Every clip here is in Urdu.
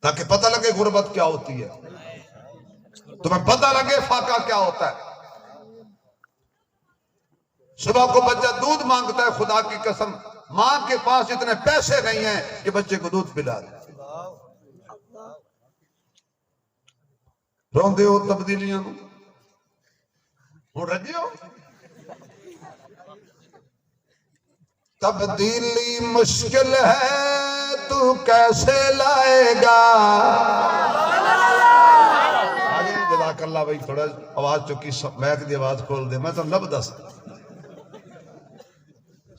تاکہ پتہ لگے غربت کیا ہوتی ہے، تمہیں پتہ لگے فاقہ کیا ہوتا ہے۔ صبح کو بچہ دودھ مانگتا ہے، خدا کی قسم ماں کے پاس اتنے پیسے نہیں ہیں کہ بچے کو دودھ پلا دے۔ روندے ہو تبدیلیاں ہوں رجے ہو۔ تبدیلی مشکل ہے تو کیسے لائے گا۔ آگے جزاک اللہ بھائی، تھوڑا آواز چکی میک دی آواز کھول دے، میں تو لب دس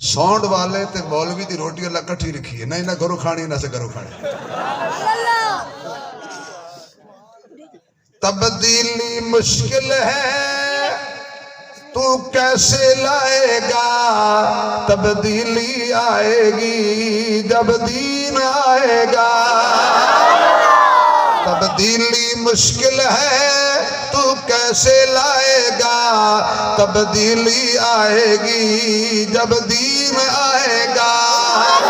سونڈ والے تے مولوی دی روٹی اللہ کٹھی رکھی ہے، نہیں نہ گھروں کھانی نہ سے گھروں کھانی۔ تبدیلی مشکل ہے تو کیسے لائے گا، تبدیلی آئے گی جب دین آئے گا۔ تبدیلی مشکل ہے تو کیسے لائے گا، تبدیلی آئے گی جب دین آئے گا۔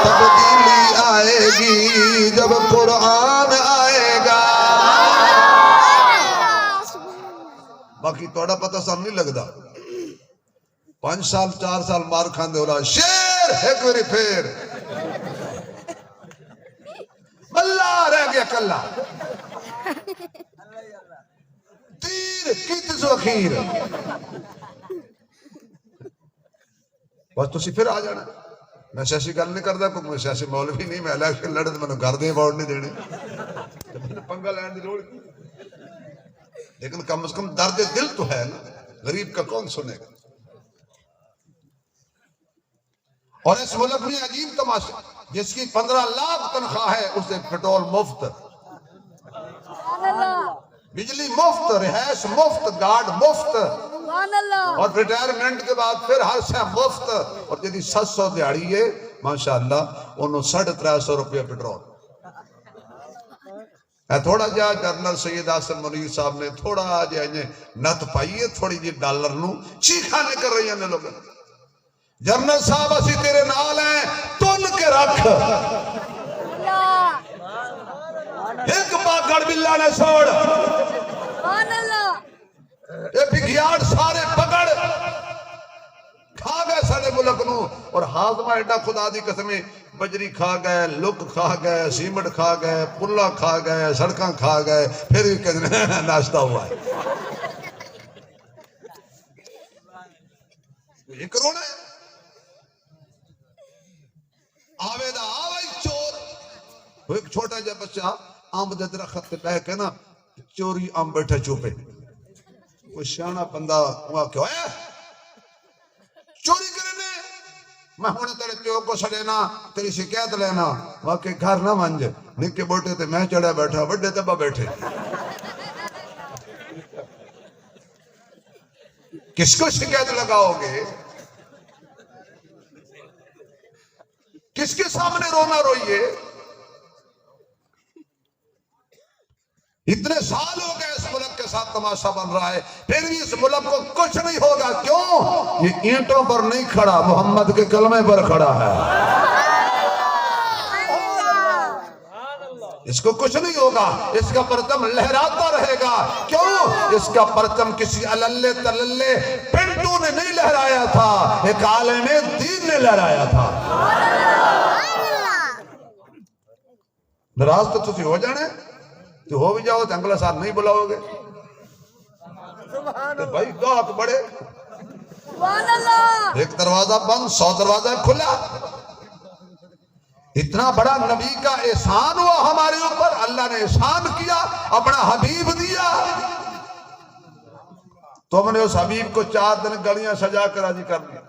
تبدیلی آئے گی جب قرآن آئے گا۔ باقی توڑا پتہ سام نہیں لگدا، 5 سال 4 سال مار کھاندے ہو رہا شیر ایک وری پھر اللہ رہ گیا کلا تیر کیت سو اخیر بس تسی پھر آ جانا۔ میں سیاسی گل نہیں کردا، کوئی سیاسی مولوی نہیں، میں الیکشن لڑے تو میں گھر دے ووٹ نہیں دینے، میں پنگا لین دی لوڑ، لیکن کم از کم درد دل تو ہے نا، غریب کا کون سنے گا۔ اور اس ملک میں عجیب تماشا، جس کی 15 لاکھ تنخواہ ہے اسے پیٹرول مفت، بجلی مفت، رہائش مفت، گارڈ مفت، اور ریٹائرمنٹ کے بعد پھر ہر شے مفت، اور جدی 700 دیہڑی ہے ماشاءاللہ انہوں 350 روپیہ پیٹرول۔ تھوڑا جا جنرل سید حسن منیر صاحب نے تھوڑا جا نت پائی ہے، تھوڑی جی ڈالر نو چیخا نہیں کر رہی ہیں لوگ، جنرل صاحب اسی تیرے نال ہیں تن کے رکھ، ایک باگڑ بلا نے سوڑ، اے بگیاڑ سارے پکڑ کھا گئے سارے ملک نو، اور ہاضمہ ایڈا خدا دی قسمیں بجری کھا گئے، لک کھا گئے، سیمنٹ کھا گئے، پلا کھا گئے، سڑکاں کھا گئے، پھر بھی کہتے ہیں ناشتہ ہوا ہے۔ یہ کرونا ہے آوے دا آوے چور، ایک چھوٹا جا بچہ آم دے درخت تے بہ کے نا چوری آم بیٹھا چوپے، کوئی شانہ بندہ وہاں کیوں ہے چوری کرنے، میں ہونے تیرے پیو کو سڑینا، تیری شکایت لینا، واقعی گھر نہ منج، نکے بوٹے تے میں چڑھا بیٹھا، بڑے تبا بیٹھے، کس کو شکایت لگاؤ گے؟ کس کے سامنے رونا روئیے؟ اتنے سال ہو گئے اس ملک کے ساتھ تماشا بن رہا ہے، پھر بھی اس ملک کو کچھ نہیں ہوگا، کیوں؟ یہ اینٹوں پر نہیں کھڑا، محمد کے کلمے پر کھڑا ہے، اس کو کچھ نہیں ہوگا، اس کا پرچم لہراتا رہے گا، کیوں؟ اس کا پرچم کسی عللے تللے پنٹو نے نہیں لہرایا تھا، ایک عالم دین نے لہرایا تھا۔ نراز تو تسی ہو جانے تو ہو بھی جاؤ تو اگلا سال نہیں بلاؤ گے، تو بھائی گاہک بڑے، ایک دروازہ بند 100 دروازہ کھلا، اتنا بڑا نبی کا احسان ہوا ہمارے اوپر، اللہ نے احسان کیا، اپنا حبیب دیا، تو ہم نے اس حبیب کو 4 دن گلیاں سجا کر راضی کر دیا،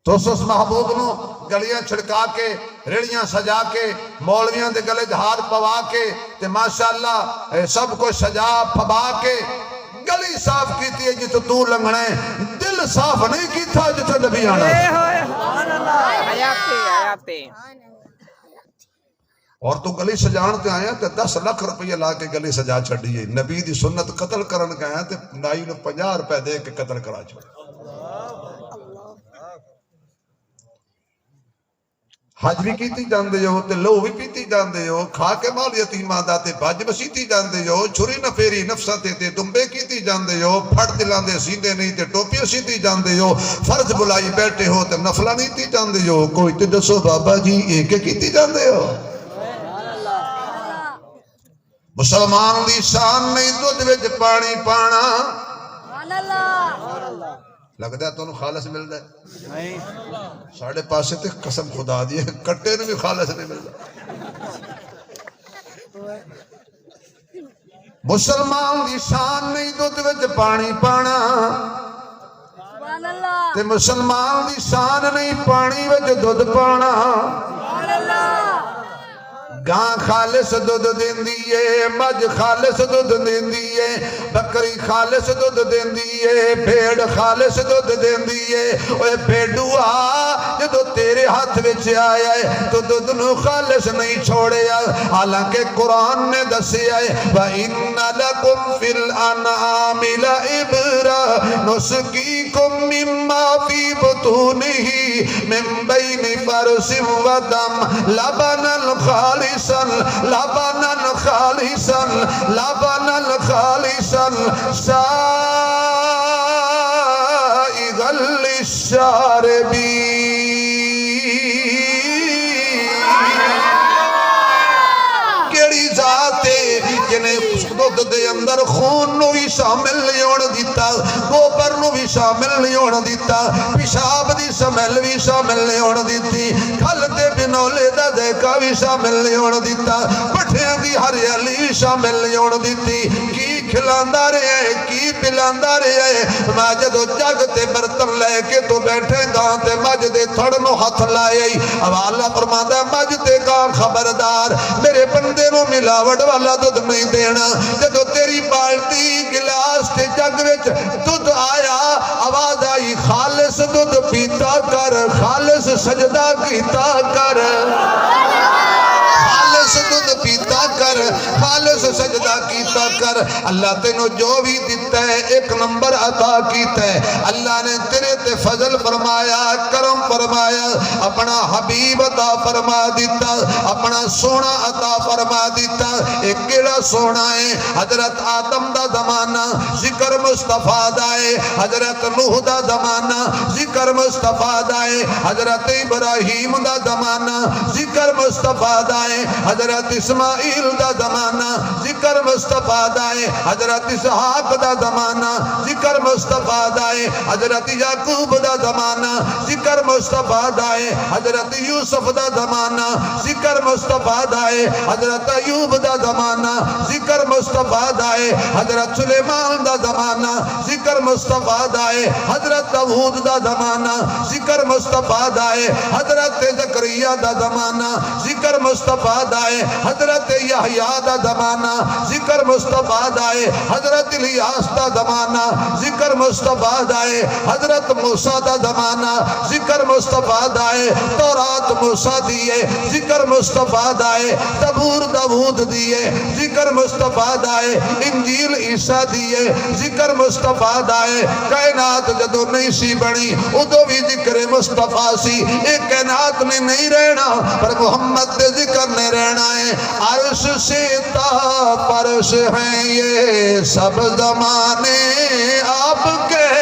تو اس محبوب نو گلیاں چھڑکا کے، ریڑیاں سجا کے، مولویاں دے گلے دھار پوا کے، تے ماشاءاللہ سب کو سجا پھبا کے گلی صاف کیتی ہے جتو تو لنگنے، دل صاف نہیں کی تھا جتو نبی آنا۔ اور تو گلی سجان تے آیا تے 10 لاکھ روپیہ لا کے گلی سجا چھڑیے، نبی دی سنت قتل کرن کے آیا تے نائی نے 50 روپے دے کے قتل کرا چھوڑ۔ حج بھی کیتی جاندے ہو تے لو بھی پیتی جاندے ہو کھا کے مال یتیماں دا تے بھج بسیتی جاندے ہو چھری نہ پھیری نفساں تے دمبے کیتی جاندے ہو پھٹ دلاں دے سیندے نہیں تے ٹوپیاں سیتی جاندے ہو فرض بلائی بیٹھے ہو تے نفلاں نہیں تی جاندے ہو کوئی تے دسو بابا جی اے کہ کیتی جاندے ہو مسلمان دی شان نہیں دودھ وچ پانی پانا لگتا ہے تو انہوں خالص مل ہے ساڑھے پاسے تے قسم خدا دی ہے کٹے نے بھی خالص نہیں ملتا مسلمان دی شان نہیں دودھ وچ پانی پانا تے مسلمان دی شان نہیں پانی وچ دودھ پانا گاں خالص دودھ دین دیئے مجھ خالص دودھ دین دیئے بکری خالص دودھ دین دیئے بھیڑ خالص دودھ دین دیئے اوے بھیڑوا جدو تیرے ہاتھ وچ آیا ہے تو دودھ نو خالص نہیں چھوڑے حالانکہ قرآن نے دسے آئے وَإِنَّ لَكُمْ فِي الْأَنْعَامِ لَعِبْرَةً نُسْقِيكُم مِّمَّا فِي بُطُونِهِ مِن بَيْنِ فَرْثٍ وَدَمٍ لَبَنًا خالصا لبنا خالصا لبنا خالصا سائغا للشاربين کیڑی ذات ہے جنہیں دودھ دے اندر خون نو بھی شامل نہیں ہونا دیتا گوبر نو بھی شامل نہیں ہونا دیتا پیشاب دی سمیل بھی شامل نہیں ہونا دیتی کھل دے بنولے دا دیکھا بھی شامل نہیں ہونا دیتا پٹھیاں دی ہریالی بھی شامل نہیں ہونا دیتی کی کھلاندہ رہے ہیں کی پلاندہ رہے ہیں میں جدو جگ تے برتن لے کے تو بیٹھے گاں تے مجھ دے تھڑ نو ہاتھ لائے اب اللہ فرماتا ہے مجھ تے گاں خبردار میرے بندے نو ملاوٹ والا دودھ نہیں دینا جدو تیری بالٹی گلاس تے جگ وچ دودھ آیا آواز آئی خالص دودھ پیتا کر خالص سجدہ کیتا کر خالص دودھ پیتا کر خالص سجدہ کیتا کر اللہ تینو جو بھی دیتا ہے ایک نمبر عطا کیتا ہے اللہ نے تیرے تے فضل فرمایا کرم فرمایا اپنا حبیب عطا فرما دیتا اپنا سونا عطا فرما دیتا ایک کیڑا سونا ہے حضرت آدم دا زمانہ ذکر مصطفیٰ دائے حضرت نوح دا زمانہ ذکر مصطفیٰ دائے حضرت ابراہیم دا زمانہ ذکر مصطفیٰ دائے حضرت اسماعیل دا زمانہ ذکر مصطفیٰ دائے حضرت اسحاق دا زمانہ ذکر مصطفیٰ دائے حضرت یعقوب دا زمانہ ذکر مصطفیٰ دائے حضرت یوسف دا زمانہ ذکر مصطفیٰ دائے حضرت ایوب دا زمانہ ذکر مصطفیٰ دائے حضرت سلیمان دا زمانہ ذکر مصطفیٰ دائے حضرت داؤد دا زمانہ ذکر مصطفیٰ دائے حضرت زکریا دا زمانہ ذکر مصطفیٰ دائے حضرت یحییٰ دا زمانہ ذکر مصطفیٰ دائے حضرت الیاس دا زمانہ ذکر مصطفیٰ دائے حضرت موسیٰ دا زمانہ ذکر مصطفیٰ دائے تورات موسیٰ دیئے ذکر مصطفیٰ دائے زبور داؤد دیئے ذکر مصطفیٰ دائے انجیل عیسیٰ دیئے ذکر مصطفیٰ دائے کائنات جدو نہیں سی بڑی ادو بھی ذکر مصطفیٰ سی ایک کائنات نے نہیں رہنا پر محمد دے ذکر نے رہنا ہے عرش سے تا فرش ہیں یہ سب زمانے آپ کے